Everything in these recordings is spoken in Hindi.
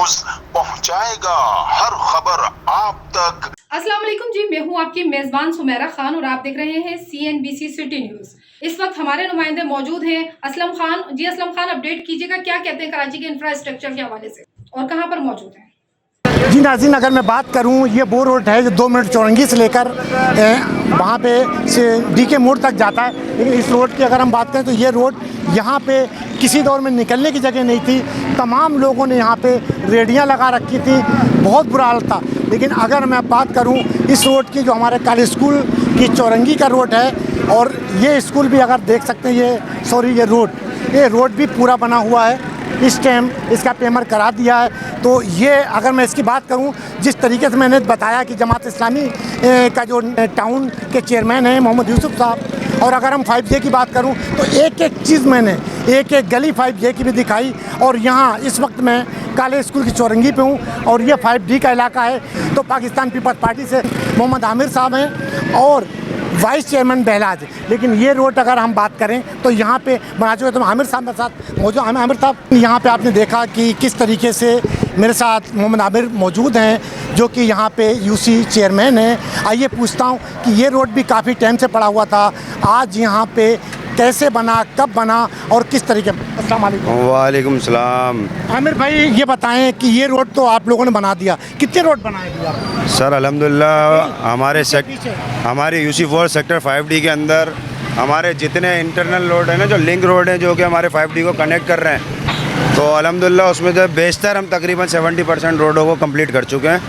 न्यूज पहुंचाएगा हर खबर आप तक। अस्सलाम वालेकुम जी, मैं हूं आपकी मेजबान सुमेरा खान और आप देख रहे हैं CNBC सिटी न्यूज। इस वक्त हमारे नुमाइंदे मौजूद हैं असलम खान जी। असलम खान, अपडेट कीजिएगा, क्या कहते हैं कराची के इंफ्रास्ट्रक्चर के हवाले से और कहां पर मौजूद हैं? जी नाज़रीन, अगर मैं बात करूं, ये वो रोड है जो 2 मिनट चौरंगी से लेकर वहाँ पे से DK मोड़ तक जाता है। लेकिन इस रोड की अगर हम बात करें तो ये रोड यहाँ पे किसी दौर में निकलने की जगह नहीं थी। तमाम लोगों ने यहाँ पे रेडियाँ लगा रखी थी, बहुत बुरा हाल था। लेकिन अगर मैं बात करूँ इस रोड की, जो हमारे कॉलेज स्कूल की चौरंगी का रोड है, और ये स्कूल भी अगर देख सकते हैं, ये रोड भी पूरा बना हुआ है। इस टाइम इसका पेमेंट करा दिया है। तो ये अगर मैं इसकी बात करूं, जिस तरीके से मैंने बताया कि जमात इस्लामी का जो टाउन के चेयरमैन हैं मोहम्मद यूसुफ साहब, और अगर हम 5J की बात करूं तो एक एक चीज़ मैंने एक गली 5J की भी दिखाई। और यहाँ इस वक्त मैं कॉलेज स्कूल की चौरंगी पे हूँ और ये 5D का इलाका है। तो पाकिस्तान पीपल्स पार्टी से मोहम्मद आमिर साहब हैं और वाइस चेयरमैन बहलाज। लेकिन ये रोड अगर हम बात करें तो यहाँ पे बना चुके, तो आमिर साहब मेरे साथ मौजूद। आमिर साहब, यहाँ पे आपने देखा कि किस तरीके से मेरे साथ मोहम्मद आमिर मौजूद हैं, जो कि यहाँ पे UC चेयरमैन हैं। आइए पूछता हूँ कि ये रोड भी काफ़ी टाइम से पड़ा हुआ था, आज यहाँ पे कैसे बना, कब बना और किस तरीके? अस्सलाम वालेकुम। वालेकुम सलाम। आमिर भाई, ये बताएं कि ये रोड तो आप लोगों ने बना दिया, कितने रोड बनाए दिया? सर अल्हम्दुलिल्लाह हमारे UC4 सेक्टर 5D के अंदर हमारे जितने इंटरनल रोड है ना, जो लिंक रोड है, जो कि हमारे 5D को कनेक्ट कर रहे हैं, तो अल्हम्दुलिल्लाह उसमें जो बेशतर हम तकरीबन 70% रोडों को कंप्लीट कर चुके हैं।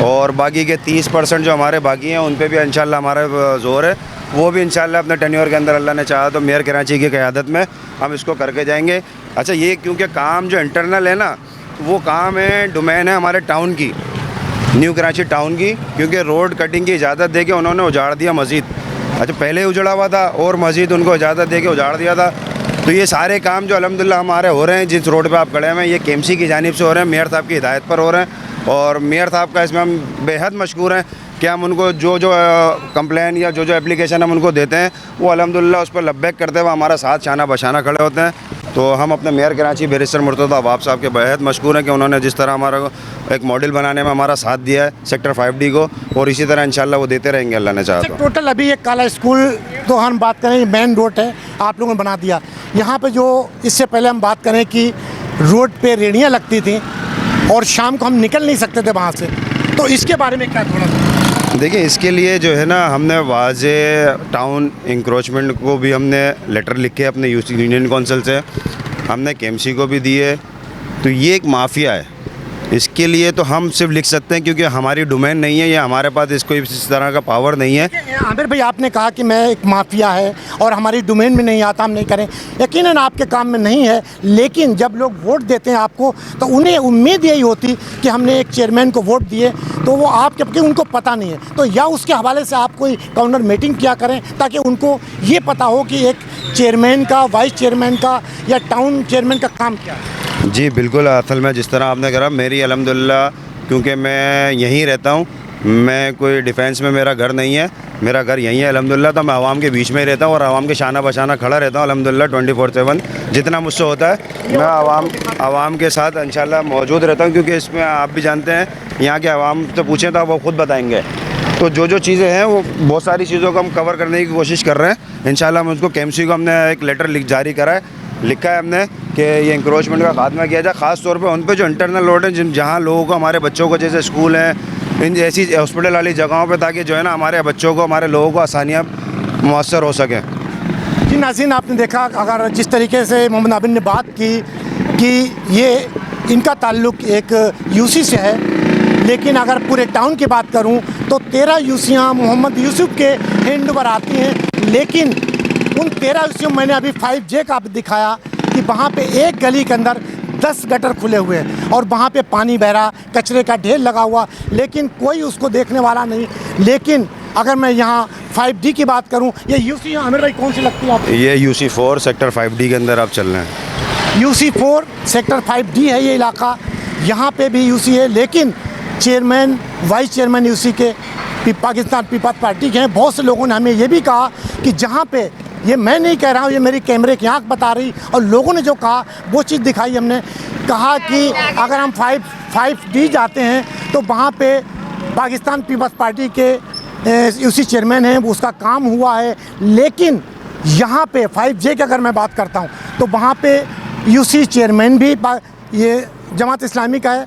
और बाकी के 30% जो हमारे बाकी हैं उन पे भी इंशाल्लाह हमारा जोर है। वो भी इंशाल्लाह अपने टेन्योर के अंदर अल्लाह ने चाहा तो मेयर कराची की क़यादत में हम इसको करके जाएंगे। अच्छा, ये क्योंकि काम जो इंटरनल है ना, वो काम है, डोमेन है हमारे टाउन की, न्यू कराची टाउन की, क्योंकि रोड कटिंग की इजाज़त दे के उन्होंने उजाड़ दिया मस्जिद। अच्छा, पहले उजड़ा हुआ था और मस्जिद उनको इजाज़त दे के उजाड़ दिया था। तो ये सारे काम जो अल्हम्दुलिल्लाह हमारे हो रहे हैं, जिस रोड पे आप खड़े हैं, ये KMC की जानिब से हो रहे हैं, मेयर साहब की हिदायत पर हो रहे हैं। और मेयर साहब का इसमें हम बेहद मशकूर हैं कि हम उनको जो कंप्लेन या जो एप्लीकेशन हम उनको देते हैं, वो अल्हम्दुलिल्लाह उस पर लब्बैक करते हुए हमारा साथ शाना बशाना खड़े होते हैं। तो हम अपने मेयर कराची बैरिस्टर मुर्तज़ा अवाब साहब के बेहद मशकूर हैं कि उन्होंने जिस तरह हमारा एक मॉडल बनाने में हमारा साथ दिया है सेक्टर 5D को, और इसी तरह इंशाल्लाह वो देते रहेंगे अल्लाह ने चाहा तो। टोटल अभी एक कॉलेज स्कूल, तो हम बात करें मेन रोड है, आप लोगों ने बना दिया। यहाँ पे जो इससे पहले हम बात करें कि रोड पे रेहड़ियाँ लगती थी और शाम को हम निकल नहीं सकते थे वहाँ से, तो इसके बारे में क्या थोड़ा? देखिए, इसके लिए जो है ना, हमने वाज़े टाउन इंक्रोचमेंट को भी हमने लेटर लिखे अपने यूनियन काउंसिल से, हमने KMC को भी दिए। तो ये एक माफिया है, इसके लिए तो हम सिर्फ लिख सकते हैं क्योंकि हमारी डोमेन नहीं है, ये हमारे पास इसको इस तरह का पावर नहीं है। आमिर भाई, आपने कहा कि मैं एक माफिया है और हमारी डोमेन में नहीं आता, हम नहीं करें। यकीनन आपके काम में नहीं है, लेकिन जब लोग वोट देते हैं आपको, तो उन्हें उम्मीद यही होती कि हमने एक चेयरमैन को वोट दिए, तो वो आप, जबकि उनको पता नहीं है, तो या उसके हवाले से आप कोई काउंटर मीटिंग किया करें ताकि उनको ये पता हो कि एक चेयरमैन का, वाइस चेयरमैन का या टाउन चेयरमैन का काम क्या है। जी बिल्कुल, असल में जिस तरह आपने कहा, मेरी अल्हम्दुलिल्लाह, क्योंकि मैं यहीं रहता हूँ, मैं कोई डिफेंस में मेरा घर नहीं है, मेरा घर यहीं है अल्हम्दुलिल्लाह। तो मैं आवाम के बीच में ही रहता हूँ और आवाम के शाना बशाना खड़ा रहता हूँ अल्हम्दुलिल्लाह 24/7। जितना मुझसे होता है मैं आवाम के साथ इंशाल्लाह मौजूद रहता हूँ, क्योंकि इसमें आप भी जानते हैं, यहाँ के आवाम से पूछें तो वो ख़ुद बताएँगे। तो जो चीज़ें हैं, वो बहुत सारी चीज़ों को हम कवर करने की कोशिश कर रहे हैं इंशाल्लाह। हम उसको KMC को हमने एक लेटर जारी करा है, लिखा है हमने कि ये इंक्रोचमेंट का खात्मा किया जाए, ख़ास तौर पे उन पे जो इंटरनल रोड है, जहाँ लोगों को, हमारे बच्चों को, जैसे स्कूल हैं, इन ऐसी हॉस्पिटल वाली जगहों पे, ताकि जो है ना हमारे बच्चों को, हमारे लोगों को आसानियाँ मुयस्सर हो सकें। जी नाज़रीन, आपने देखा, अगर जिस तरीके से मोहम्मद आबिद ने बात की कि ये इनका ताल्लुक़ एक UC से है, लेकिन अगर पूरे टाउन की बात करूं तो 13 UCयाँ मोहम्मद यूसुफ के हैंड ओवर आती हैं। लेकिन उन 13 UC मैंने अभी 5J का दिखाया कि वहाँ पे एक गली के अंदर 10 गटर खुले हुए हैं और वहाँ पे पानी बह रहा, कचरे का ढेर लगा हुआ, लेकिन कोई उसको देखने वाला नहीं। लेकिन अगर मैं यहाँ 5D की बात करूँ, ये UC आमिर भाई कौन सी लगती है आपको? ये UC4 सेक्टर 5D के अंदर आप चल रहे हैं। UC4 सेक्टर 5D है ये इलाका, यहाँ पे भी UC है, लेकिन चेयरमैन, वाइस चेयरमैन UC के पाकिस्तान पीपल्स पार्टी के हैं। बहुत से लोगों ने हमें ये भी कहा कि जहाँ पे, ये मैं नहीं कह रहा हूँ, ये मेरी कैमरे की आँख बता रही, और लोगों ने जो कहा वो चीज़ दिखाई हमने कहा कि अगर हम 5D जाते हैं तो वहाँ पे पाकिस्तान पीपल्स पार्टी के यूसी चेयरमैन हैं, उसका काम हुआ है। लेकिन यहाँ पे 5J की अगर मैं बात करता हूँ तो वहाँ पे यूसी चेयरमैन भी ये जमात इस्लामी का है,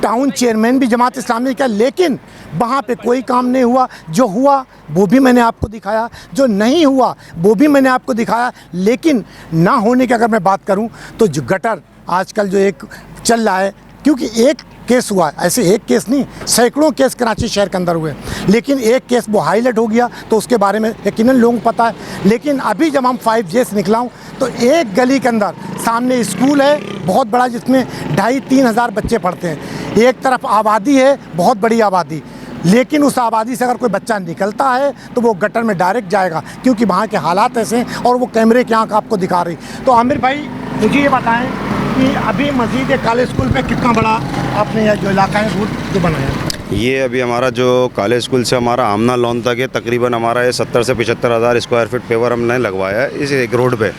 टाउन चेयरमैन भी जमात इस्लामी का, लेकिन वहाँ पे कोई काम नहीं हुआ। जो हुआ वो भी मैंने आपको दिखाया, जो नहीं हुआ वो भी मैंने आपको दिखाया। लेकिन ना होने की अगर मैं बात करूँ तो जो गटर आजकल जो एक चल रहा है, क्योंकि एक केस हुआ, ऐसे एक केस नहीं, सैकड़ों केस कराची शहर के अंदर हुए, लेकिन एक केस वो हाईलाइट हो गया तो उसके बारे में यकीनन लोगों को पता है। लेकिन अभी जब हम 5J से निकला हूँ तो एक गली के अंदर सामने स्कूल है बहुत बड़ा, जिसमें 2,500-3 हज़ार बच्चे पढ़ते हैं। एक तरफ आबादी है, बहुत बड़ी आबादी, लेकिन उस आबादी से अगर कोई बच्चा निकलता है तो वो गटर में डायरेक्ट जाएगा, क्योंकि वहाँ के हालात ऐसे हैं और वो कैमरे की आँख आपको दिखा रही। तो आमिर भाई मुझे ये बताएं कि अभी मस्जिद कॉलेज स्कूल पे कितना बड़ा आपने यह जो इलाका है रूट जो बनाया? ये अभी हमारा जो कॉलेज स्कूल से हमारा आमना लॉन तक है, तकरीबन हमारा ये 70 से 75 हज़ार स्क्वायर फीट पेवर हमने लगवाया है इस एक रोड पे।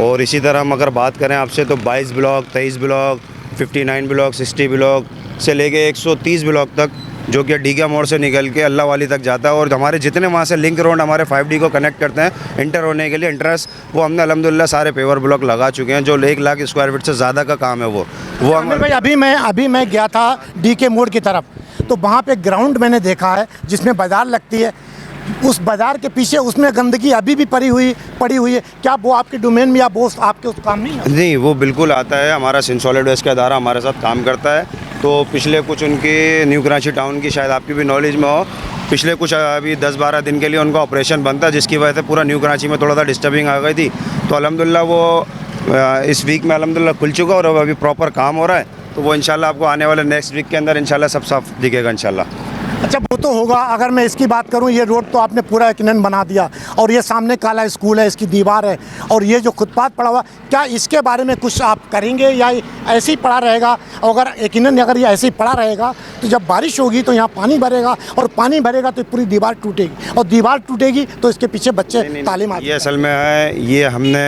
और इसी तरह हम अगर बात करें आपसे तो 22 ब्लॉक, 23 ब्लॉक, 59 ब्लॉक, 60 ब्लॉक से लेके 130 ब्लॉक तक, जो कि डीगा मोड़ से निकल के अल्लाह वाली तक जाता है। और हमारे जितने वहाँ से लिंक रोड हमारे 5D को कनेक्ट करते हैं इंटर होने के लिए, इंटरेस्ट, वो हमने अल्हम्दुलिल्लाह सारे पेवर ब्लॉक लगा चुके हैं। जो 1 लाख स्क्वायर फीट से ज़्यादा का काम है वो आमिर भाई अभी मैं गया था DK मोड़ की तरफ, तो वहाँ पे ग्राउंड मैंने देखा है जिसमें बाज़ार लगती है। उस बाज़ार के पीछे उसमें गंदगी अभी भी पड़ी हुई है। क्या वो आपके डोमेन में या वो आपके उस काम नहीं है? नहीं, वो बिल्कुल आता है। हमारा सिंध सॉलिड वेस्ट का अदारा हमारे साथ काम करता है। तो पिछले कुछ उनकी न्यू कराची टाउन की शायद आपकी भी नॉलेज में हो, पिछले कुछ अभी 10-12 दिन के लिए उनका ऑपरेशन बनता है, जिसकी वजह से पूरा न्यू कराची में थोड़ा सा डिस्टर्बिंग आ गई थी। तो अल्हम्दुलिल्लाह वो इस वीक में अल्हम्दुलिल्लाह खुल चुका और अभी प्रॉपर काम हो रहा है। तो वो इंशाल्लाह आपको आने वाले नेक्स्ट वीक के अंदर इंशाल्लाह सब साफ दिखेगा इंशाल्लाह। अच्छा, वो तो होगा। अगर मैं इसकी बात करूं, ये रोड तो आपने पूरा यकीनन बना दिया, और ये सामने काला स्कूल है, इसकी दीवार है, और ये जो फुटपाथ पड़ा हुआ, क्या इसके बारे में कुछ आप करेंगे या ऐसे ही पड़ा रहेगा? अगर यकीनन अगर ये ऐसे ही पड़ा रहेगा तो जब बारिश होगी तो यहाँ पानी भरेगा, और पानी भरेगा तो पूरी दीवार टूटेगी, और दीवार टूटेगी तो इसके पीछे बच्चे तालीम आते हैं। ये असल में है, ये हमने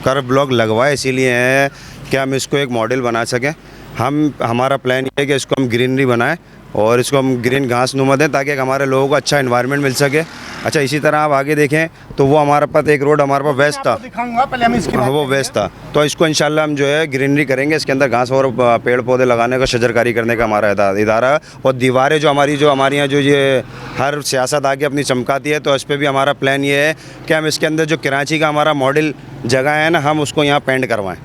कर्व ब्लॉक लगवाए इसीलिए है कि हम इसको एक मॉडल बना सकें। हमारा प्लान ये है कि इसको हम ग्रीनरी बनाएं और इसको हम ग्रीन घास नुमा दें, ताकि हमारे लोगों को अच्छा एनवायरनमेंट मिल सके। अच्छा, इसी तरह आप आगे देखें तो वो हमारे पास एक रोड हमारे पास वेस्ट था, दिखाऊंगा, पहले हम इसकी वो वेस्ट था। तो इसको इंशाल्लाह हम जो है ग्रीनरी करेंगे, इसके अंदर घास और पेड़ पौधे लगाने का, शजरकारी करने का हमारा इदारा है। और दीवारें जो हमारी यहाँ जो ये हर सियासत आगे अपनी चमकाती है, तो इस पर भी हमारा प्लान ये है कि हम इसके अंदर जो कराची का हमारा मॉडल जगह है ना, हम उसको यहाँ पेंट करवाएँ।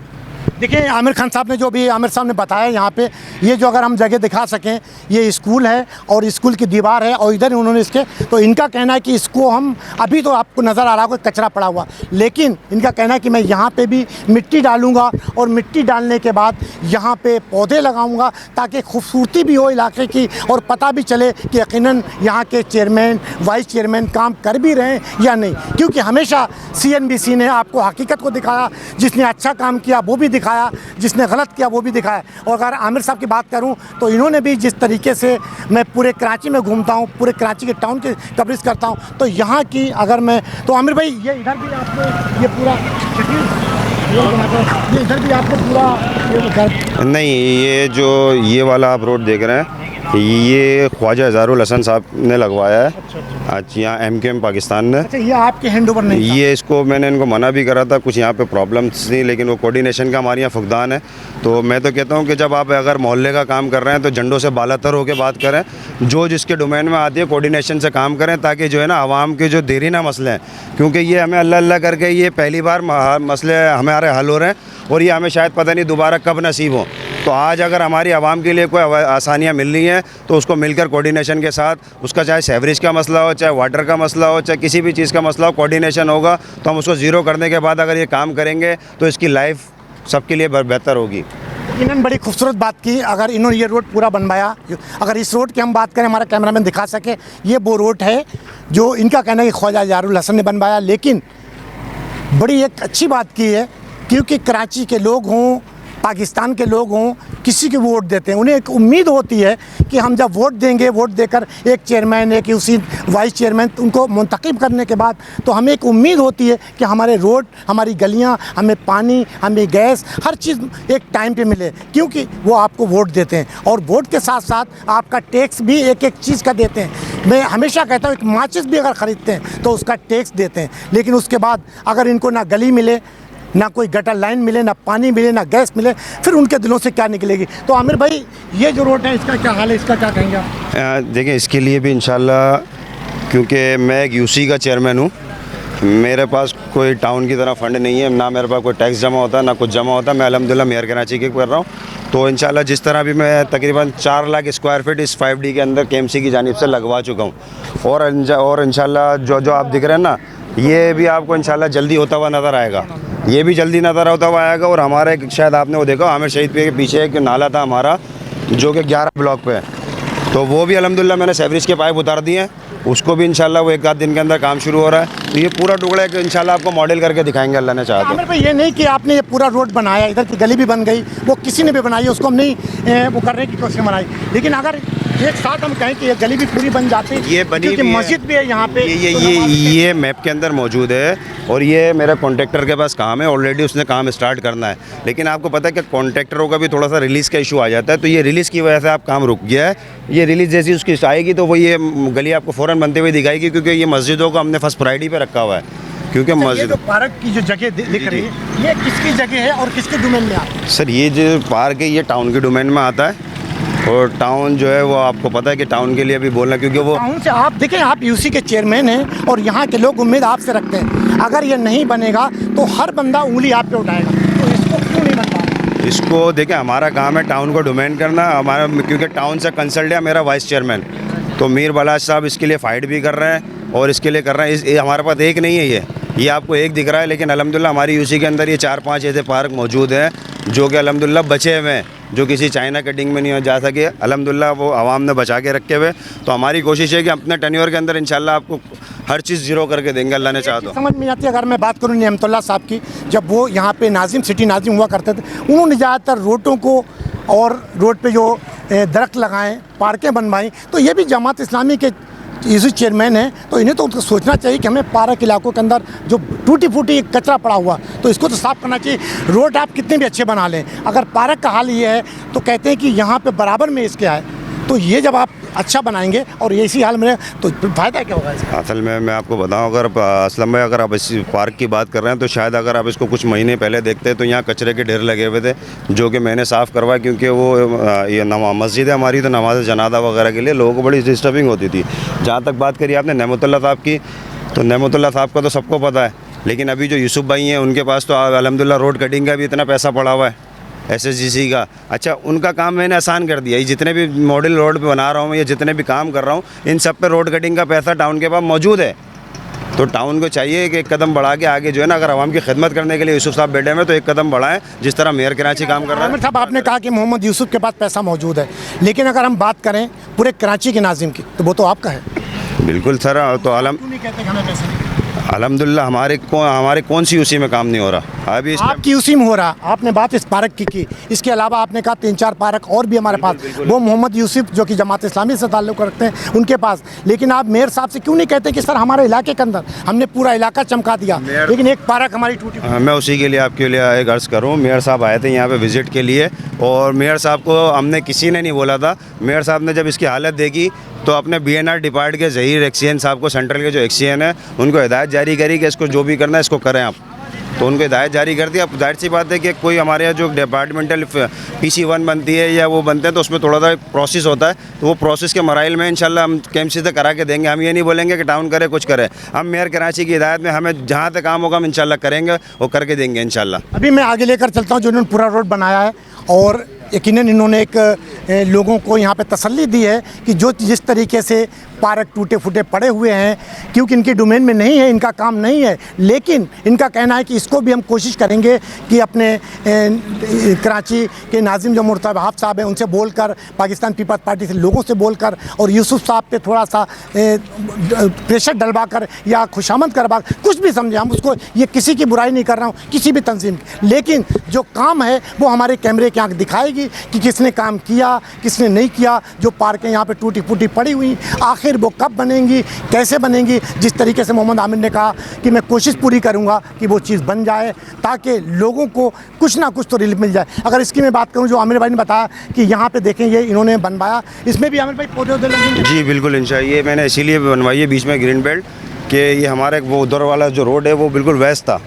देखिए, आमिर खान साहब ने जो भी आमिर साहब ने बताया, यहाँ पे ये जो अगर हम जगह दिखा सकें, ये स्कूल है और स्कूल की दीवार है, और इधर उन्होंने इसके, तो इनका कहना है कि इसको हम, अभी तो आपको नज़र आ रहा होगा कचरा पड़ा हुआ, लेकिन इनका कहना है कि मैं यहाँ पे भी मिट्टी डालूंगा, और मिट्टी डालने के बाद यहाँ पे पौधे लगाऊंगा, ताकि खूबसूरती भी हो इलाके की, और पता भी चले कि यकीनन यहाँ के चेयरमैन, वाइस चेयरमैन काम कर भी रहे हैं या नहीं। क्योंकि हमेशा CNBC ने आपको हकीकत को दिखाया, जिसने अच्छा काम किया वो भी दिखाया, जिसने गलत किया वो भी दिखाया। और अगर आमिर साहब की बात करूं तो इन्होंने भी, जिस तरीके से मैं पूरे कराची में घूमता हूं, पूरे कराची के टाउन की कवरेज करता हूं, तो यहाँ की अगर मैं, तो आमिर भाई ये इधर भी आपको ये पूरा ये इधर भी आपको पूरा ये घर, नहीं, ये जो ये वाला आप रोड देख रहे हैं, ये ख्वाजा इज़हारुल हसन साहब ने लगवाया है। आज यहाँ MKM पाकिस्तान ने। अच्छा, ये आपके हैंड ओवर नहीं था? ये इसको मैंने इनको मना भी करा था, कुछ यहाँ पे प्रॉब्लम्स थी, लेकिन वो कोऑर्डिनेशन का हमारे यहाँ फुकदान है। तो मैं तो कहता हूँ कि जब आप अगर मोहल्ले का काम कर रहे हैं तो झंडों से बालातर होकर बात करें, जो जिसके डोमेन में आती है कोऑर्डिनेशन से काम करें, ताकि जो है ना आवाम के जो देरी ना मसले हैं, क्योंकि ये हमें अल्लाह अल्लाह करके ये पहली बार मसले हमारे हल हो रहे हैं, और ये हमें शायद पता नहीं दोबारा कब नसीब हो। तो आज अगर हमारी आवाम के लिए कोई आसानियाँ मिल रही हैं तो उसको मिलकर कोऑर्डिनेशन के साथ, उसका चाहे सेवरेज का मसला हो, चाहे वाटर का मसला हो, चाहे किसी भी चीज़ का मसला हो, कोऑर्डिनेशन होगा तो हम उसको ज़ीरो करने के बाद अगर ये काम करेंगे तो इसकी लाइफ सबके लिए बेहतर होगी। इन्होंने बड़ी खूबसूरत बात की। अगर इन्होंने ये रोड पूरा बनवाया, अगर इस रोड की हम बात करें, हमारा कैमरामैन दिखा सके, ये वो रोड है जो इनका कहना है कि ख्वाजा इज़हारुल हसन ने बनवाया। लेकिन बड़ी एक अच्छी बात की है, क्योंकि कराची के लोग हों पाकिस्तान के लोग हों, किसी को वोट देते हैं, उन्हें एक उम्मीद होती है कि हम जब वोट देंगे, वोट देकर एक चेयरमैन, एक उसी वाइस चेयरमैन उनको मुंतखब करने के बाद तो हमें एक उम्मीद होती है कि हमारे रोड, हमारी गलियां, हमें पानी, हमें गैस, हर चीज़ एक टाइम पे मिले, क्योंकि वो आपको वोट देते हैं। और वोट के साथ साथ आपका टैक्स भी एक एक चीज़ का देते हैं। मैं हमेशा कहता हूँ, एक माचिस भी अगर ख़रीदते हैं तो उसका टैक्स देते हैं, लेकिन उसके बाद अगर इनको ना गली मिले, ना कोई गटर लाइन मिले, ना पानी मिले, ना गैस मिले, फिर उनके दिलों से क्या निकलेगी। तो आमिर भाई, ये जो रोड है इसका क्या हाल है, इसका क्या कहेंगे आप? देखिए, इसके लिए भी इंशाल्लाह, क्योंकि मैं एक यूसी का चेयरमैन हूँ, मेरे पास कोई टाउन की तरह फ़ंड नहीं है, ना मेरे पास कोई टैक्स जमा होता है, ना कुछ जमा होता है। मैं अल्हम्दुलिल्लाह मेयर कराची के कर रहा हूँ। तो इंशाल्लाह जिस तरह भी मैं तकरीबन 4 लाख स्क्वायर फीट इस 5D के अंदर KMC की जानिब से लगवा चुका हूँ। और इंशाल्लाह जो आप दिख रहे हैं ना, ये भी आपको इंशाल्लाह जल्दी होता हुआ नज़र आएगा। ये भी जल्दी नज़र होता हुआ आएगा। और हमारा एक, शायद आपने वो देखा, आमिर शहीद पे के पीछे एक नाला था हमारा, जो कि 11 ब्लॉक पे है, तो वो भी अल्हम्दुलिल्लाह मैंने सेवरेज के पाइप उतार दिए हैं। उसको भी इंशाल्लाह वो 1 आध दिन के अंदर काम शुरू हो रहा है। तो ये पूरा टुकड़ा है, इंशाल्लाह आपको मॉडल करके दिखाएंगे अल्लाह ने चाहा तो। आमिर भाई, ये नहीं कि आपने ये पूरा रोड बनाया, इधर की गली भी बन गई, वो किसी ने भी बनाई है, उसको हम नहीं वो करने की कोशिश बनाई, लेकिन अगर एक साथ हम कहें कि ये गली भी पूरी बन जाती है, ये बनी क्योंकि भी है। मस्जिद भी है यहाँ पे, ये मैप के अंदर मौजूद है। और ये मेरा कॉन्ट्रैक्टर के पास काम है, ऑलरेडी उसने काम स्टार्ट करना है। लेकिन आपको पता है कि कॉन्ट्रैक्टरों का भी थोड़ा सा रिलीज़ का इशू आ जाता है, तो ये रिलीज़ की वजह से आप काम रुक गया है। ये रिलीज़ जैसी उसकी आएगी तो वो ये गली आपको फ़ौरन बनते हुए दिखाएगी, क्योंकि ये मस्जिदों को हमने फर्स्ट प्रायोरिटी पे रखा हुआ है। क्योंकि ये मस्जिद, जो पार्क की जो जगह दिख रही है, ये किसकी जगह है और किसके डोमेन में आता है? सर, ये जो पार्क है ये टाउन के डोमेन में आता है। और टाउन जो है वो आपको पता है कि टाउन के लिए भी बोलना, क्योंकि वो टाउन से आप देखें, आप यूसी के चेयरमैन हैं और यहाँ के लोग उम्मीद आपसे रखते हैं। अगर ये नहीं बनेगा तो हर बंदा उंगली आप पे उठाएगा, तो इसको क्यों नहीं बन पा रहा? इसको देखें, हमारा काम है टाउन को डोमेन करना हमारा, क्योंकि टाउन से कंसल्ट है मेरा वाइस चेयरमैन, तो मीर बलाज साहब इसके लिए फाइट भी कर रहे हैं और इसके लिए कर रहे हैं। हमारे पास एक नहीं है, ये आपको एक दिख रहा है, लेकिन अल्हम्दुलिल्लाह हमारी यूसी के अंदर ये 4-5 ऐसे पार्क मौजूद हैं जो कि अल्हम्दुलिल्लाह बचे हुए हैं, जो किसी चाइना कटिंग में नहीं जा सके। अल्हम्दुलिल्लाह वो आवाम ने बचा के रखे हुए। तो हमारी कोशिश है कि अपने टेन्योर के अंदर इंशाल्लाह आपको हर चीज़ ज़ीरो करके देंगे, अल्लाह ने चाहा तो। समझ में आती है, अगर मैं बात करूँ नेमतुल्लाह साहब की, जब वो यहाँ पे नाजिम सिटी नाजिम हुआ करते थे, उन्होंने ज़्यादातर रोडों को और रोड पे जो दरख्त लगाएं, पार्कें बनवाई, तो ये भी जमात इस्लामी के इसी चेयरमैन हैं, तो इन्हें तो सोचना चाहिए कि हमें पार्क इलाकों के अंदर जो टूटी फूटी कचरा पड़ा हुआ, तो इसको तो साफ़ करना चाहिए। रोड आप कितने भी अच्छे बना लें, अगर पार्क का हाल ये है तो कहते हैं कि यहाँ पे बराबर में इसके आए, तो ये जब आप अच्छा बनाएंगे और ये इसी हाल में तो फ़ायदा क्या होगा इसका? असल में मैं आपको बताऊं, अगर असलम में अगर आप इस पार्क की बात कर रहे हैं तो शायद अगर आप इसको कुछ महीने पहले देखते तो यहाँ कचरे के ढेर लगे हुए थे, जो कि मैंने साफ़ करवाया, क्योंकि वो ये मस्जिद है हमारी, तो नमाज जनाजा वगैरह के लिए लोगों को बड़ी डिस्टर्बिंग होती थी। जहाँ तक बात करी आपने नेमतुल्लाह साहब की, तो नेमतुल्लाह साहब का तो सबको पता है, लेकिन अभी जो यूसुफ भाई हैं उनके पास तो अल्हम्दुलिल्लाह रोड कटिंग का भी इतना पैसा पड़ा हुआ है, SSGC का। अच्छा, उनका काम मैंने आसान कर दिया। ये जितने भी मॉडल रोड पे बना रहा हूँ, या जितने भी काम कर रहा हूँ, इन सब पे रोड कटिंग का पैसा टाउन के पास मौजूद है। तो टाउन को चाहिए कि एक कदम बढ़ा के आगे जो है ना, अगर आवाम की खिदमत करने के लिए यूसुफ साहब बैठे हैं तो एक कदम बढ़ाएं, जिस तरह मेयर कराची काम कर रहा है। आमिर साहब, आपने कहा कि मोहम्मद यूसुफ के पास पैसा मौजूद है, लेकिन अगर हम बात करें पूरे कराची के नाजिम की, तो वो तो आपका है। बिल्कुल सर, तो क्यों नहीं कहते कि हमें पैसे नहीं? अल्हम्दुलिल्लाह हमारे कौन सी यूसी में काम नहीं हो रहा अभी? आपकी यूसी में हो रहा। आपने बात इस पार्क की, इसके अलावा आपने कहा 3-4 पार्क और भी हमारे पास, वो मोहम्मद यूसुफ जो कि जमात इस्लामी से ताल्लुक़ रखते हैं उनके पास। लेकिन आप मेयर साहब से क्यों नहीं कहते कि सर हमारे इलाके के अंदर हमने पूरा इलाका चमका दिया, लेकिन एक पार्क हमारी टूटी? मैं उसी के लिए आपके लिए एक अर्ज़ करूँ, मेयर साहब आए थे यहाँ पे विज़िट के लिए, और मेयर साहब को हमने किसी ने नहीं बोला था। मेयर साहब ने जब इसकी हालत देखी तो अपने BNR डिपार्ट के ज़हीर एक्सीएन साहब को, सेंट्रल के जो एक्सीएन है, उनको हिदायत जारी करी कि इसको जो भी करना है इसको करें आप। तो उनको हिदायत जारी कर दी। अब जाहिर सी बात है कि कोई हमारे यहाँ जो डिपार्टमेंटल PC1 बनती है या वो बनते हैं, तो उसमें थोड़ा सा प्रोसेस होता है, तो वो प्रोसेस के मराइल में इंशाल्लाह हम KMC से करा के देंगे। हम ये नहीं बोलेंगे कि टाउन करे कुछ करे, हम मेयर कराची की हिदायत में हमें जहाँ तक काम होगा हम इंशाल्लाह करेंगे, वो करके देंगे इंशाल्लाह। अभी मैं आगे लेकर चलता हूँ, जो इन्होंने पूरा रोड बनाया है, और यकीनन इन्होंने एक लोगों को यहाँ पे तसल्ली दी है कि जो जिस तरीके से पार्क टूटे फूटे पड़े हुए हैं, क्योंकि इनकी डोमेन में नहीं है, इनका काम नहीं है। लेकिन इनका कहना है कि इसको भी हम कोशिश करेंगे कि अपने कराची के नाजिम जो मुर्तज़ा वहाब साहब हैं उनसे बोलकर, पाकिस्तान पीपल्स पार्टी से लोगों से बोलकर और यूसुफ साहब पे थोड़ा सा प्रेशर डलवा कर या खुशामद करवा, कुछ भी समझे हम उसको, ये किसी की बुराई नहीं कर रहा हूँ किसी भी तंजीम की, लेकिन जो काम है वो हमारे कैमरे की आँख दिखाएगी कि किसने काम किया किसने नहीं किया। जो पार्कें यहाँ पे टूटी फूटी पड़ी हुई, आखिर वो कब बनेंगी, कैसे बनेंगी। जिस तरीके से मोहम्मद आमिर ने कहा कि मैं कोशिश पूरी करूँगा कि वो चीज़ बन जाए ताकि लोगों को कुछ ना कुछ तो रिलीफ मिल जाए। अगर इसकी मैं बात करूँ, जो आमिर भाई ने बताया कि यहाँ पे देखें ये इन्होंने बनवाया, इसमें भी आमिर भाई पौधे उधर लगेंगे? जी बिल्कुल इंशाल्लाह, ये मैंने इसीलिए बनवाई है बीच में ग्रीन बेल्ट कि ये हमारे वो उधर वाला जो रोड है वो बिल्कुल वेस्ट था,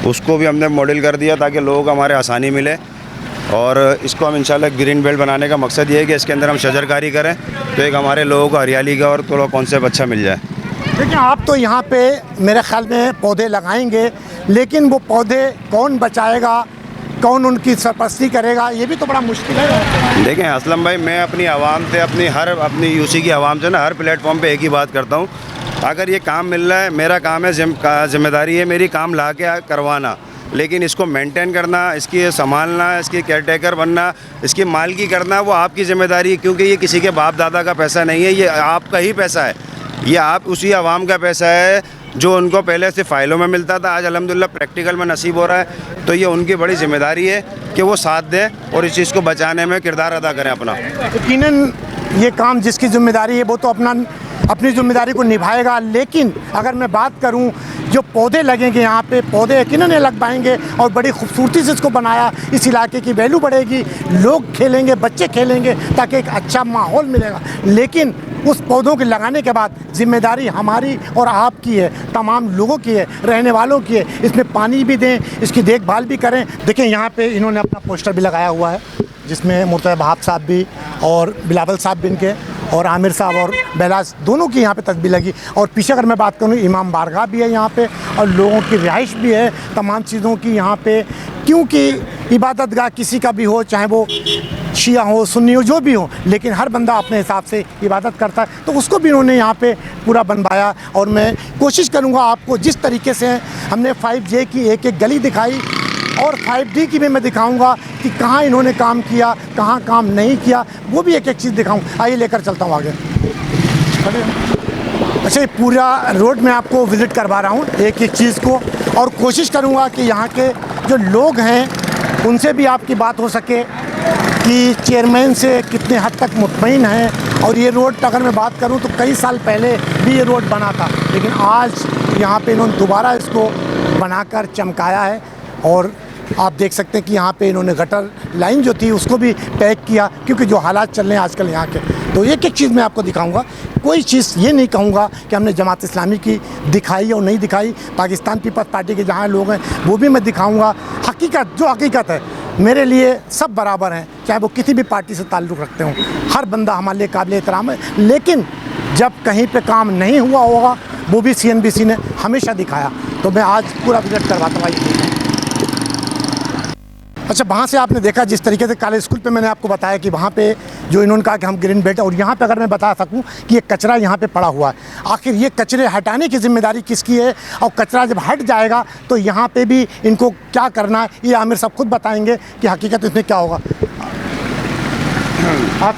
उसको भी हमने मॉडल कर दिया ताकि लोगों को हमारे आसानी मिले। और इसको हम इंशाल्लाह ग्रीन बेल्ट बनाने का मकसद ये है कि इसके अंदर हम शजरकारी करें तो एक हमारे लोगों को हरियाली का और थोड़ा कॉन्सेप्ट अच्छा मिल जाए। देखिए आप तो यहाँ पे मेरे ख्याल में पौधे लगाएंगे, लेकिन वो पौधे कौन बचाएगा, कौन उनकी सरपरस्ती करेगा, ये भी तो बड़ा मुश्किल है। देखें असलम भाई, मैं अपनी आवाम से अपनी यूसी की आवाम से ना हर प्लेटफॉर्म पे एक ही बात करता हूँ, अगर ये काम मिल रहा है मेरा काम है, जिम्मेदारी है मेरी काम ला के करवाना, लेकिन इसको मेंटेन करना, इसकी संभालना, इसकी केयरटेकर बनना, इसकी मालकी करना वो आपकी ज़िम्मेदारी है, क्योंकि ये किसी के बाप दादा का पैसा नहीं है, ये आपका ही पैसा है, ये आप उसी आवाम का पैसा है जो उनको पहले से फ़ाइलों में मिलता था, आज अल्हम्दुलिल्लाह प्रैक्टिकल में नसीब हो रहा है। तो ये उनकी बड़ी ज़िम्मेदारी है कि वो साथ दें और इस चीज़ को बचाने में किरदार अदा करें अपना। यकीनन ये काम जिसकी ज़िम्मेदारी है वो तो अपनी ज़िम्मेदारी को निभाएगा, लेकिन अगर मैं बात करूं जो पौधे लगेंगे यहाँ पे, पौधे यकीनन लग पाएंगे और बड़ी खूबसूरती से इसको बनाया, इस इलाके की वैल्यू बढ़ेगी, लोग खेलेंगे, बच्चे खेलेंगे ताकि एक अच्छा माहौल मिलेगा। लेकिन उस पौधों के लगाने के बाद जिम्मेदारी हमारी और आपकी है, तमाम लोगों की है, रहने वालों की है। इसमें पानी भी दें, इसकी देखभाल भी करें। देखें यहाँ पे इन्होंने अपना पोस्टर भी लगाया हुआ है जिसमें मुर्तज़ा वहाब साहब भी और बिलावल साहब भी इनके और आमिर साहब और बेलास दोनों की यहाँ पे तस्वीर लगी। और पीछे अगर मैं बात करूँ इमाम बारगाह भी है यहाँ पे और लोगों की रिहाइश भी है, तमाम चीज़ों की यहाँ पे, क्योंकि इबादत गाह किसी का भी हो, चाहे वो शिया हो सुन्नी हो जो भी हो, लेकिन हर बंदा अपने हिसाब से इबादत करता है, तो उसको भी उन्होंने यहाँ पे पूरा बनवाया। और मैं कोशिश करूँगा आपको जिस तरीके से हमने 5J की एक एक गली दिखाई और 5D की भी मैं दिखाऊंगा कि कहाँ इन्होंने काम किया, कहाँ काम नहीं किया, वो भी एक एक चीज़ दिखाऊँ। आइए लेकर चलता हूँ आगे। अच्छा, ये पूरा रोड मैं आपको विज़िट करवा रहा हूँ एक एक चीज़ को, और कोशिश करूँगा कि यहाँ के जो लोग हैं उनसे भी आपकी बात हो सके कि चेयरमैन से कितने हद तक मुतमईन हैं। और ये रोड अगर मैं बात करूँ तो कई साल पहले भी ये रोड बना था, लेकिन आज यहाँ पे इन्होंने दोबारा इसको बनाकर चमकाया है। और आप देख सकते हैं कि यहाँ पे इन्होंने गटर लाइन जो थी उसको भी पैक किया, क्योंकि जो हालात चल रहे हैं आजकल यहाँ के, तो एक एक चीज़ मैं आपको दिखाऊंगा। कोई चीज़ ये नहीं कहूँगा कि हमने जमात इस्लामी की दिखाई और नहीं दिखाई, पाकिस्तान पीपल्स पार्टी के जहाँ लोग हैं वो भी मैं दिखाऊँगा। हकीकत जो हकीकत है, मेरे लिए सब बराबर हैं, चाहे वो किसी भी पार्टी से ताल्लुक़ रखते हों, हर बंदा हमारे लिए काबिल एहतराम है। लेकिन जब कहीं पे काम नहीं हुआ होगा वो भी CNBC ने हमेशा दिखाया। तो मैं आज पूरा विजिट करवाता हूँ। अच्छा, वहाँ से आपने देखा जिस तरीके से कॉलेज स्कूल पे मैंने आपको बताया कि वहाँ पे जो इन्होंने कहा कि हम ग्रीन बेल्ट, और यहाँ पे अगर मैं बता सकूँ कि ये कचरा यहाँ पे पड़ा हुआ है, आखिर ये कचरे हटाने की जिम्मेदारी किसकी है, और कचरा जब हट जाएगा तो यहाँ पे भी इनको क्या करना है, ये आमिर साहब खुद बताएंगे कि हकीकत इसमें क्या होगा। आप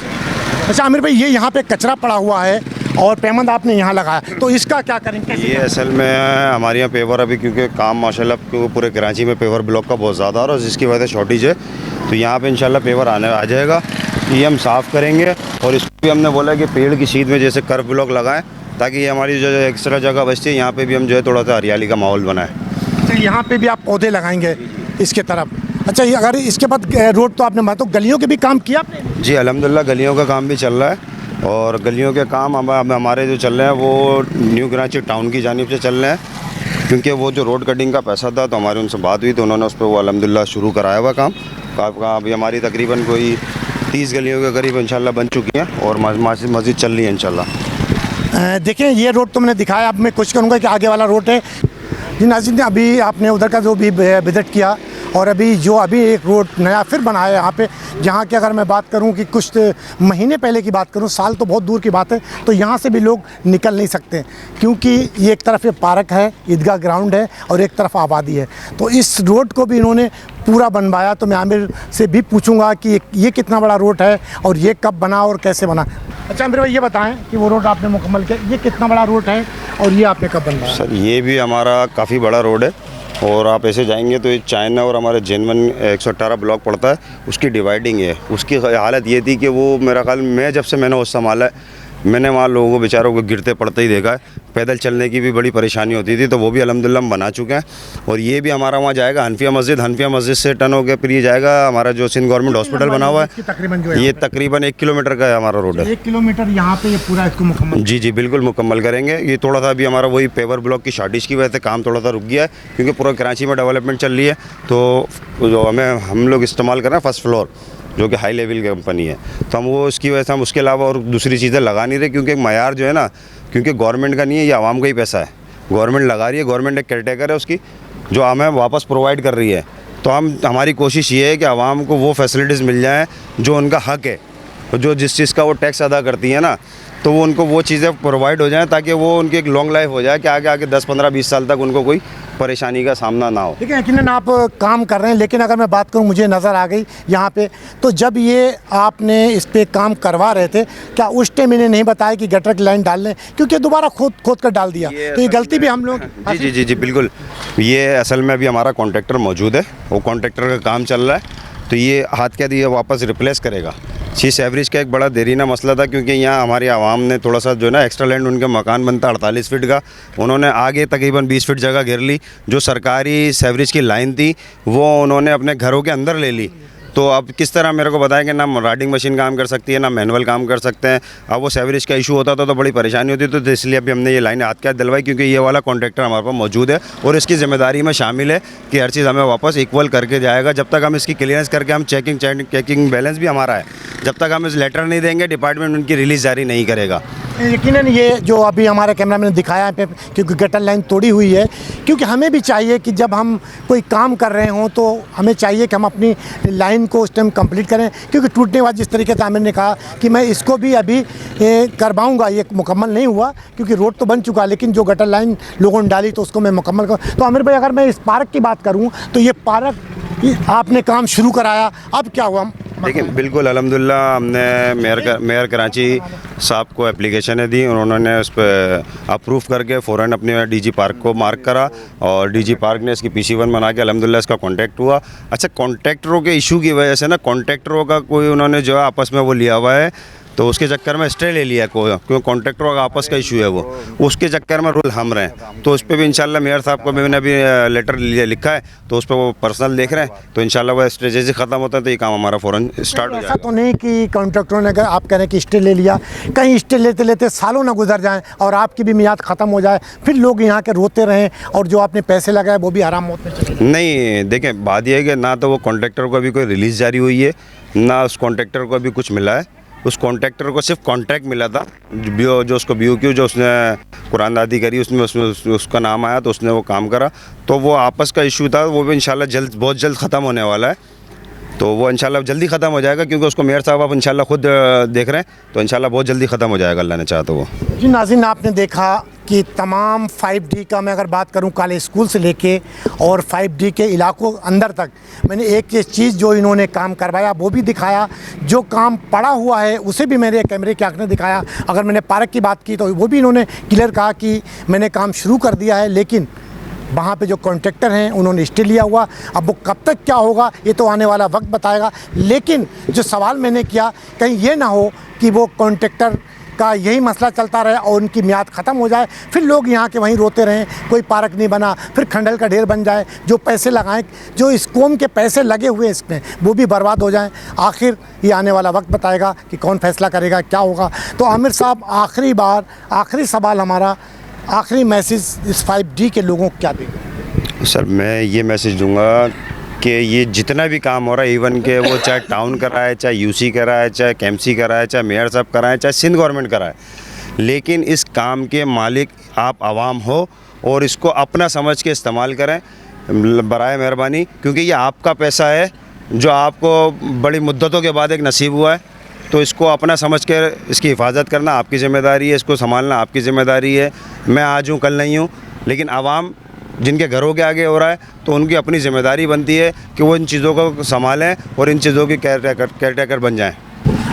अच्छा आमिर भाई, ये यहाँ पे कचरा पड़ा हुआ है और पेमेंट आपने यहाँ लगाया, तो इसका क्या करेंगे? ये असल में हमारे यहाँ पेवर अभी क्योंकि काम माशाल्लाह पूरे कराची में पेवर ब्लॉक का बहुत ज़्यादा और जिसकी वजह से शॉर्टेज है, तो यहाँ पे इंशाल्लाह पेवर आ जाएगा। ये हम साफ़ करेंगे और इसको भी हमने बोला कि पेड़ की सीध में जैसे कर्व ब्लॉक लगाएं ताकि ये हमारी जो एक्स्ट्रा जगह बचती है यहाँ पर भी हम जो है थोड़ा सा हरियाली का माहौल बनाएँ। अच्छा, यहाँ पर भी आप पौधे लगाएंगे इसके तरफ? अच्छा, ये अगर इसके बाद रोड तो आपने तो गलियों के भी काम किया आपने? जी अल्हम्दुलिल्लाह, गलियों का काम भी चल रहा है और गलियों के काम हमारे जो चल रहे हैं वो न्यू कराची टाउन की जानिब से चल रहे हैं, क्योंकि वो जो रोड कटिंग का पैसा था तो हमारी उनसे बात हुई तो उन्होंने उस पर वो अल्हम्दुलिल्लाह शुरू कराया हुआ काम। अभी हमारी तकरीबन कोई 30 गलियों के करीब इंशाल्लाह बन चुकी हैं और मस्जिद चल रही है इंशाल्लाह। देखें, ये रोड तो मैंने दिखाया, अब मैं कोशिश करूँगा कि आगे वाला रोड है जी नाज़रीन, अभी आपने उधर का जो भी विज़िट किया और अभी एक रोड नया फिर बना है यहाँ पे, जहाँ की अगर मैं बात करूँ कि कुछ महीने पहले की बात करूँ, साल तो बहुत दूर की बात है, तो यहाँ से भी लोग निकल नहीं सकते, क्योंकि ये एक तरफ ये पार्क है, ईदगाह ग्राउंड है, और एक तरफ आबादी है। तो इस रोड को भी इन्होंने पूरा बनवाया। तो मैं आमिर से भी पूछूंगा कि ये कितना बड़ा रोड है और ये कब बना और कैसे बना। अच्छा आमिर भाई, ये बताएं कि वो रोड आपने मुकम्मल किया, ये कितना बड़ा रोड है और ये आपने कब बनवाया? सर ये भी हमारा काफ़ी बड़ा रोड है, और आप ऐसे जाएंगे तो ये चाइना और हमारे जेनवन 118 ब्लॉक पड़ता है, उसकी डिवाइडिंग है। उसकी हालत ये थी कि वो मेरा ख्याल जब से मैंने वो संभाला है, मैंने वहाँ लोगों को बेचारों को गिरते पड़ते ही देखा है। पैदल चलने की भी बड़ी परेशानी होती थी, तो वो भी अल्हम्दुलिल्लाह हम बना चुके हैं। और ये भी हमारा वहाँ जाएगा हनफिया मस्जिद से टर्न हो गया, फिर ये जाएगा हमारा जो सिंध गवर्नमेंट हॉस्पिटल बना हुआ है, तकरीबन जो है ये तकरीबन 1 किलोमीटर का है हमारा रोड है। 1 किलोमीटर यहाँ पे ये पूरा इसको मुकम्मल? जी बिल्कुल मुकम्मल करेंगे। ये थोड़ा सा अभी हमारा वही पेवर ब्लॉक की शॉर्टेज की वजह से काम थोड़ा सा रुक गया है, क्योंकि पूरा कराची में डेवलपमेंट चल रही है। तो जो हम लोग इस्तेमाल कर रहे हैं फर्स्ट फ्लोर, जो कि हाई लेवल की कंपनी है, तो हम वो इसकी वजह से हम उसके अलावा और दूसरी चीज़ें लगा नहीं रहे, क्योंकि एक मयार जो है ना, क्योंकि गवर्नमेंट का नहीं है, ये आवाम का ही पैसा है। गवर्नमेंट लगा रही है, गवर्नमेंट एक केयरटेकर है उसकी, जो हमें वापस प्रोवाइड कर रही है। तो हमारी कोशिश ये है कि आवाम को वो फैसिलिटीज़ मिल जाएँ जो उनका हक़ है, जो जिस चीज़ का वो टैक्स अदा करती है ना, तो वो उनको वो चीज़ें प्रोवाइड हो जाएँ, ताकि वो उनकी एक लॉन्ग लाइफ हो जाए, कि आगे 10, 15, 20 साल तक उनको कोई परेशानी का सामना ना हो। देखिए यकीनन आप काम कर रहे हैं, लेकिन अगर मैं बात करूं, मुझे नज़र आ गई यहाँ पे, तो जब ये आपने इस पे काम करवा रहे थे, क्या उस टाइम इन्हें नहीं बताया कि गटर की लाइन डाल लें, क्योंकि दोबारा खोद कर डाल दिया, तो ये गलती भी हम लोग? जी बिल्कुल। ये असल में अभी हमारा कॉन्ट्रैक्टर मौजूद है, वो कॉन्ट्रैक्टर का काम चल रहा है, तो ये हाथ क्या दिया वापस रिप्लेस करेगा। शीश एवरेज का एक बड़ा देरीना मसला था, क्योंकि यहाँ हमारी आवाम ने थोड़ा सा जो है ना एक्स्ट्रा लैंड, उनके मकान बनता 48 फीट का, उन्होंने आगे तकरीबन 20 फीट जगह घेर ली। जो सरकारी सेवरेज की लाइन थी वो उन्होंने अपने घरों के अंदर ले ली। तो अब किस तरह मेरे को बताएं कि ना राइडिंग मशीन काम कर सकती है, ना मैनुअल काम कर सकते हैं। अब वो सेवरेज का इशू होता था तो बड़ी परेशानी होती, तो इसलिए अभी हमने ये लाइन हाथ क्या दिलवाई, क्योंकि ये वाला कॉन्ट्रैक्टर हमारे पास मौजूद है और इसकी ज़िम्मेदारी में शामिल है कि हर चीज़ हमें वापस इक्वल करके जाएगा। जब तक हम इसकी क्लियरेंस करके हम चेकिंग बैलेंस भी हमारा है, जब तक हम इस लेटर नहीं देंगे डिपार्टमेंट उनकी रिलीज़ जारी नहीं करेगा। यकीनन ये जो अभी हमारे कैमरा मैंने दिखाया है, क्योंकि गटर लाइन तोड़ी हुई है, क्योंकि हमें भी चाहिए कि जब हम कोई काम कर रहे हों तो हमें चाहिए कि हम अपनी लाइन को उस टाइम कंप्लीट करें, क्योंकि टूटने बाद जिस तरीके से आमिर ने कहा कि मैं इसको भी अभी करवाऊंगा, ये मुकम्मल नहीं हुआ क्योंकि रोड तो बन चुका, लेकिन जो गटर लाइन लोगों ने डाली तो उसको मैं मुकम्मल कर। तो आमिर भाई, अगर मैं इस पार्क की बात करूँ तो ये पार्क आपने काम शुरू कराया, अब क्या हुआ? देखिए बिल्कुल अल्हम्दुलिल्लाह, हमने मेयर कराची साहब को एप्लीकेशनें दी, उन्होंने उस पर अप्रूव करके फ़ौरन अपने डीजी पार्क को मार्क करा, और डीजी पार्क ने इसकी PC1 बना के अल्हम्दुलिल्लाह इसका कॉन्टैक्ट हुआ। अच्छा, कॉन्ट्रैक्टरों के इशू की वजह से ना, कॉन्ट्रैक्टरों का कोई उन्होंने जो है आपस में वो लिया हुआ है, तो उसके चक्कर में स्टे ले लिया क्योंकि कॉन्ट्रैक्टरों का आपस का इशू है वो, उसके चक्कर में रूल हम रहे हैं। तो उस पर भी इंशाल्लाह मेयर साहब को मैंने अभी लेटर लिखा है, तो उस पर वो पर्सनल देख रहे हैं, तो इंशाल्लाह वो स्ट्रेटेजी ख़त्म होता है तो ये काम हमारा फ़ौरन स्टार्ट हो जाएगा। ऐसा तो नहीं कि कॉन्ट्रैक्टरों ने, आप कह रहे हैं कि स्टे ले लिया, कहीं स्टे लेते लेते सालों ना गुजर जाएँ और आपकी भी मियाद ख़त्म हो जाए, फिर लोग यहाँ के रोते रहें और जो आपने पैसे लगाए वो भी हराम मौत में चले। नहीं, देखें बात यह है कि ना तो वो कॉन्ट्रैक्टर को अभी कोई रिलीज़ जारी हुई है, ना उस कॉन्ट्रैक्टर को अभी कुछ मिला है। उस कॉन्ट्रैक्टर को सिर्फ कॉन्ट्रैक्ट मिला था, जो उसको BOQ जो उसने कुरानदादी करी, उसमें उसका नाम आया तो उसने वो काम करा। तो वो आपस का इशू था, वो भी इंशाल्लाह बहुत जल्द ख़त्म होने वाला है। तो वो इंशाल्लाह जल्दी ख़त्म हो जाएगा, क्योंकि उसको मेयर साहब आप इंशाल्लाह खुद देख रहे हैं, तो इंशाल्लाह बहुत जल्दी ख़त्म हो जाएगा, अल्लाह ने चाहा तो वो। जी नाज़रीन, आपने देखा कि तमाम 5D का, मैं अगर बात करूं कॉलेज स्कूल से लेके और 5D के इलाकों अंदर तक, मैंने एक चीज़ जो इन्होंने काम करवाया वो भी दिखाया, जो काम पड़ा हुआ है उसे भी मेरे कैमरे की आँख ने दिखाया। अगर मैंने पार्क की बात की तो वो भी इन्होंने क्लियर कहा कि मैंने काम शुरू कर दिया है, लेकिन वहाँ पे जो कॉन्ट्रैक्टर हैं उन्होंने स्टे लिया हुआ। अब वो कब तक क्या होगा ये तो आने वाला वक्त बताएगा, लेकिन जो सवाल मैंने किया, कहीं ये ना हो कि वो कॉन्ट्रैक्टर का यही मसला चलता रहे और उनकी मियाद ख़त्म हो जाए, फिर लोग यहाँ के वहीं रोते रहें, कोई पार्क नहीं बना, फिर खंडल का ढेर बन जाए, जो पैसे लगाएं, जो इस कौम के पैसे लगे हुए इसमें वो भी बर्बाद हो जाएं। आखिर ये आने वाला वक्त बताएगा कि कौन फैसला करेगा, क्या होगा। तो आमिर साहब, आखिरी सवाल हमारा, आखिरी मैसेज इस 5D के लोगों को क्या देंगे? सर मैं ये मैसेज दूंगा कि ये जितना भी काम हो रहा है, इवन के वो चाहे टाउन कर रहा है, चाहे UC कर रहा है, चाहे KMC कर रहा है, चाहे मेयर साहब कर रहा है, चाहे सिंध गवर्नमेंट कर रहा है, लेकिन इस काम के मालिक आप आवाम हो और इसको अपना समझ के इस्तेमाल करें। बराए मेहरबानी, क्योंकि ये आपका पैसा है जो आपको बड़ी मुद्दतों के बाद एक नसीब हुआ है, तो इसको अपना समझ कर इसकी हिफाजत करना आपकी ज़िम्मेदारी है, इसको संभालना आपकी ज़िम्मेदारी है। मैं आज हूँ कल नहीं हूँ, लेकिन आवाम जिनके घरों के आगे हो रहा है तो उनकी अपनी ज़िम्मेदारी बनती है कि वो इन चीज़ों को संभालें और इन चीज़ों की केयर टेकर बन जाएँ।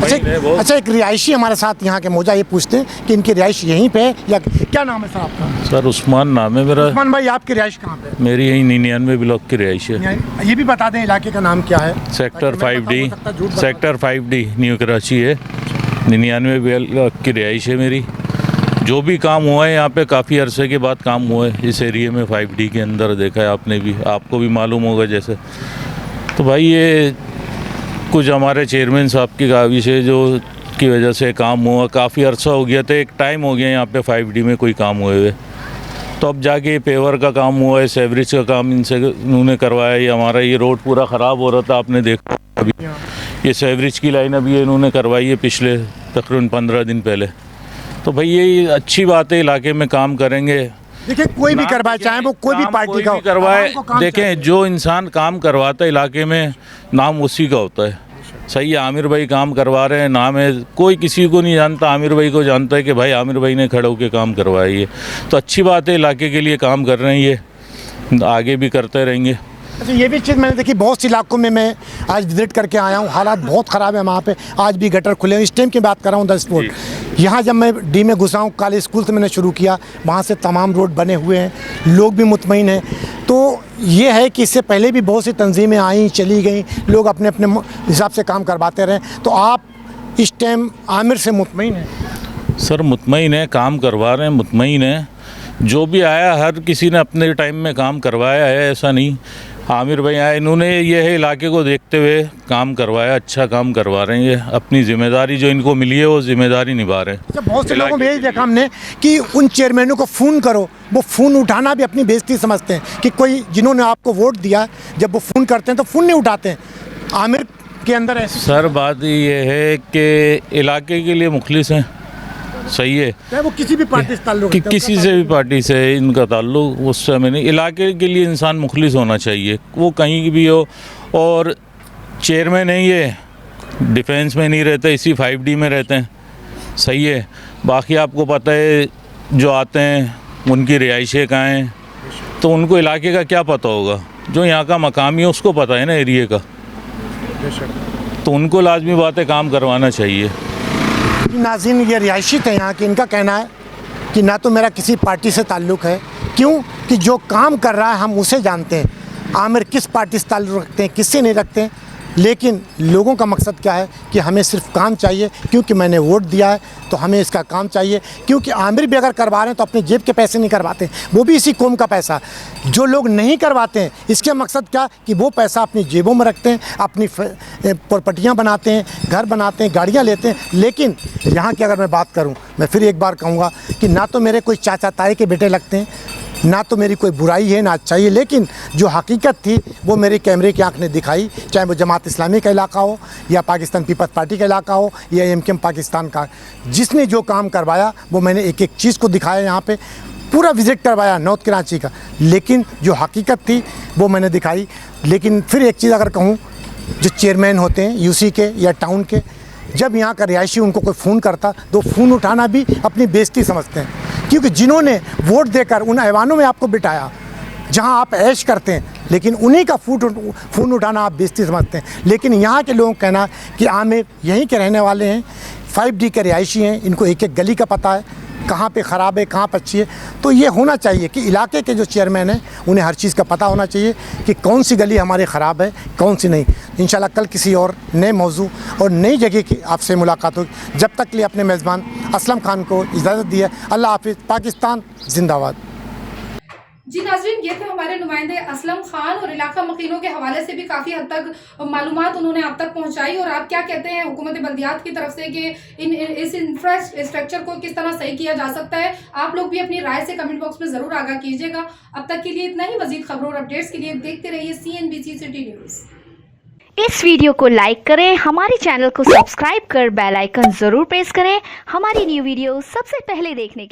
अच्छा, एक रिहायशी हमारे साथ यहाँ के मौजा, ये पूछते हैं कि इनकी रिहाइश यहीं पे है या क्या नाम है सर आपका? सर उस्मान नाम है मेरा। उस्मान भाई, आपकी रिहाइश कहाँ पे है? मेरी यही 99 ब्लॉक की रिहाइश है। ये भी बता दें इलाके का नाम क्या है? सेक्टर 5D न्यू कराची है। 99 ब्लॉक की रिहाइश है मेरी। जो भी काम हुआ है यहाँ पे काफ़ी अरसे के बाद काम हुआ है इस एरिया में 5D के अंदर, देखा है आपने भी, आपको भी मालूम होगा जैसे। तो भाई ये कुछ हमारे चेयरमैन साहब की काविश है जो की वजह से काम हुआ। काफ़ी अरसा हो गया था, एक टाइम हो गया यहाँ पे 5D में कोई काम हुए हुए, तो अब जाके पेवर का काम हुआ है, सेवरेज का काम इनसे उन्होंने करवाया। ये हमारा ये रोड पूरा ख़राब हो रहा था, आपने देखा अभी ये सेवरेज की लाइन अभी इन्होंने करवाई है पिछले तकरीबन 15 दिन पहले। तो भाई ये अच्छी बात है, इलाके में काम करेंगे। देखिए, कोई भी करवाए, चाहे वो कोई भी पार्टी का करवाए, देखें जो इंसान काम करवाता है इलाके में नाम उसी का होता है। सही है, आमिर भाई काम करवा रहे हैं, नाम है, कोई किसी को नहीं जानता, आमिर भाई को जानता है कि भाई आमिर भाई ने खड़े होकर काम करवाया। ये तो अच्छी बात है, इलाके के लिए काम कर रहे हैं, ये आगे भी करते रहेंगे। अच्छा, ये भी चीज़ मैंने देखी, बहुत सी इलाकों में मैं आज विजिट करके आया हूँ, हालात बहुत ख़राब है वहाँ पे, आज भी गटर खुले हैं। इस टाइम की बात कर रहा हूँ 10 फुट। यहाँ जब मैं डी में घुसा हूँ, कॉलेज स्कूल से मैंने शुरू किया, वहाँ से तमाम रोड बने हुए हैं, लोग भी मुतमईन हैं। तो ये है कि इससे पहले भी बहुत सी तंजीमें आई चली गई, लोग अपने अपने हिसाब से काम करवाते रहे। तो आप इस टाइम आमिर से मुतमईन हैं? सर मुतमईन है, काम करवा रहे हैं, मुतमईन है। जो भी आया हर किसी ने अपने टाइम में काम करवाया है, ऐसा नहीं। आमिर भाई आए, इन्होंने ये है इलाके को देखते हुए काम करवाया, अच्छा काम करवा रहे हैं। ये अपनी जिम्मेदारी जो इनको मिली है वो जिम्मेदारी निभा रहे हैं। अच्छा, बहुत से लोगों में यही देखा हमने कि उन चेयरमैनों को फ़ोन करो, वो फ़ोन उठाना भी अपनी बेइज्जती समझते हैं कि कोई जिन्होंने आपको वोट दिया, जब वो फ़ोन करते हैं तो फ़ोन नहीं उठाते हैं। आमिर के अंदर ऐसे सर बात ये है कि इलाके के लिए मुखलिस हैं, सही है, चाहे वो किसी भी पार्टी से ताल्लुक कि किसी से भी पार्टी से इनका ताल्लुक, उस समय नहीं। इलाके के लिए इंसान मुखलिस होना चाहिए, वो कहीं भी हो। और चेयरमैन है ये, डिफेंस में नहीं रहते, इसी 5D में रहते हैं, सही है। बाकी आपको पता है जो आते हैं उनकी रिहाइशें कहाँ हैं, तो उनको इलाके का क्या पता होगा? जो यहाँ का मकामी है उसको पता है ना एरिए का, तो उनको लाजमी बात है काम करवाना चाहिए। नाज़रीन, ये रिहायशी थे यहाँ के, इनका कहना है कि ना तो मेरा किसी पार्टी से ताल्लुक़ है, क्यों कि जो काम कर रहा है हम उसे जानते हैं। आमिर किस पार्टी से ताल्लुक़ रखते हैं, किससे नहीं रखते हैं, लेकिन लोगों का मकसद क्या है कि हमें सिर्फ काम चाहिए, क्योंकि मैंने वोट दिया है तो हमें इसका काम चाहिए। क्योंकि आमिर भी अगर करवा रहे हैं तो अपने जेब के पैसे नहीं करवाते, वो भी इसी कौम का पैसा। जो लोग नहीं करवाते हैं, इसके मकसद क्या कि वो पैसा अपनी जेबों में रखते हैं, अपनी प्रॉपर्टियाँ बनाते हैं, घर बनाते हैं, गाड़ियाँ लेते हैं। लेकिन यहाँ की अगर मैं बात करूँ, मैं फिर एक बार कहूँगा कि ना तो मेरे कोई चाचा ताए के बेटे लगते हैं, ना तो मेरी कोई बुराई है ना अच्छाई है, लेकिन जो हकीकत थी वो मेरे कैमरे की आंख ने दिखाई। चाहे वो जमात इस्लामी का इलाका हो या पाकिस्तान पीपल्स पार्टी का इलाका हो या MKM पाकिस्तान का, जिसने जो काम करवाया वो मैंने एक एक चीज़ को दिखाया। यहाँ पे पूरा विज़िट करवाया नॉर्थ कराची का, लेकिन जो हकीकत थी वो मैंने दिखाई। लेकिन फिर एक चीज़ अगर कहूँ, जो चेयरमैन होते हैं UC के या टाउन के, जब यहाँ का रिहायशी उनको कोई फ़ोन करता तो फ़ोन उठाना भी अपनी बेइज्जती समझते हैं, क्योंकि जिन्होंने वोट देकर उन ऐवानों में आपको बिठाया जहाँ आप ऐश करते हैं, लेकिन उन्हीं का फ़ोन उठाना आप बेइज्जती समझते हैं। लेकिन यहाँ के लोगों का कहना कि आमिर यहीं के रहने वाले हैं, 5D के रिहायशी हैं, इनको एक एक गली का पता है, कहाँ पे ख़राब है कहाँ पे अच्छी है। तो ये होना चाहिए कि इलाके के जो चेयरमैन हैं उन्हें हर चीज़ का पता होना चाहिए कि कौन सी गली हमारी ख़राब है, कौन सी नहीं। इंशाल्लाह कल किसी और नए मौजू और नई जगह की आपसे मुलाकात होगी। जब तक के लिए अपने मेज़बान असलम खान को इजाज़त दी है। अल्लाह हाफिज़। पाकिस्तान जिंदाबाद। जी नाज़रीन, ये थे हमारे नुमाइंदे असलम खान, और इलाका मकीनों के हवाले से भी काफ़ी हद तक मालूमात उन्होंने आप तक पहुंचाई। और आप क्या कहते हैं हुकूमत बल्दियात की तरफ से कि इस इंफ्रास्ट्रक्चर को किस तरह सही किया जा सकता है? आप लोग भी अपनी राय से कमेंट बॉक्स में ज़रूर आगाह कीजिएगा। अब तक के लिए इतना ही। मजीद खबरों और अपडेट्स के लिए देखते रहिए CNBC सिटी न्यूज़। इस वीडियो को लाइक करें, हमारे चैनल को सब्सक्राइब कर बेल आइकन जरूर प्रेस करें हमारी न्यू वीडियो सबसे पहले देखने के लिए।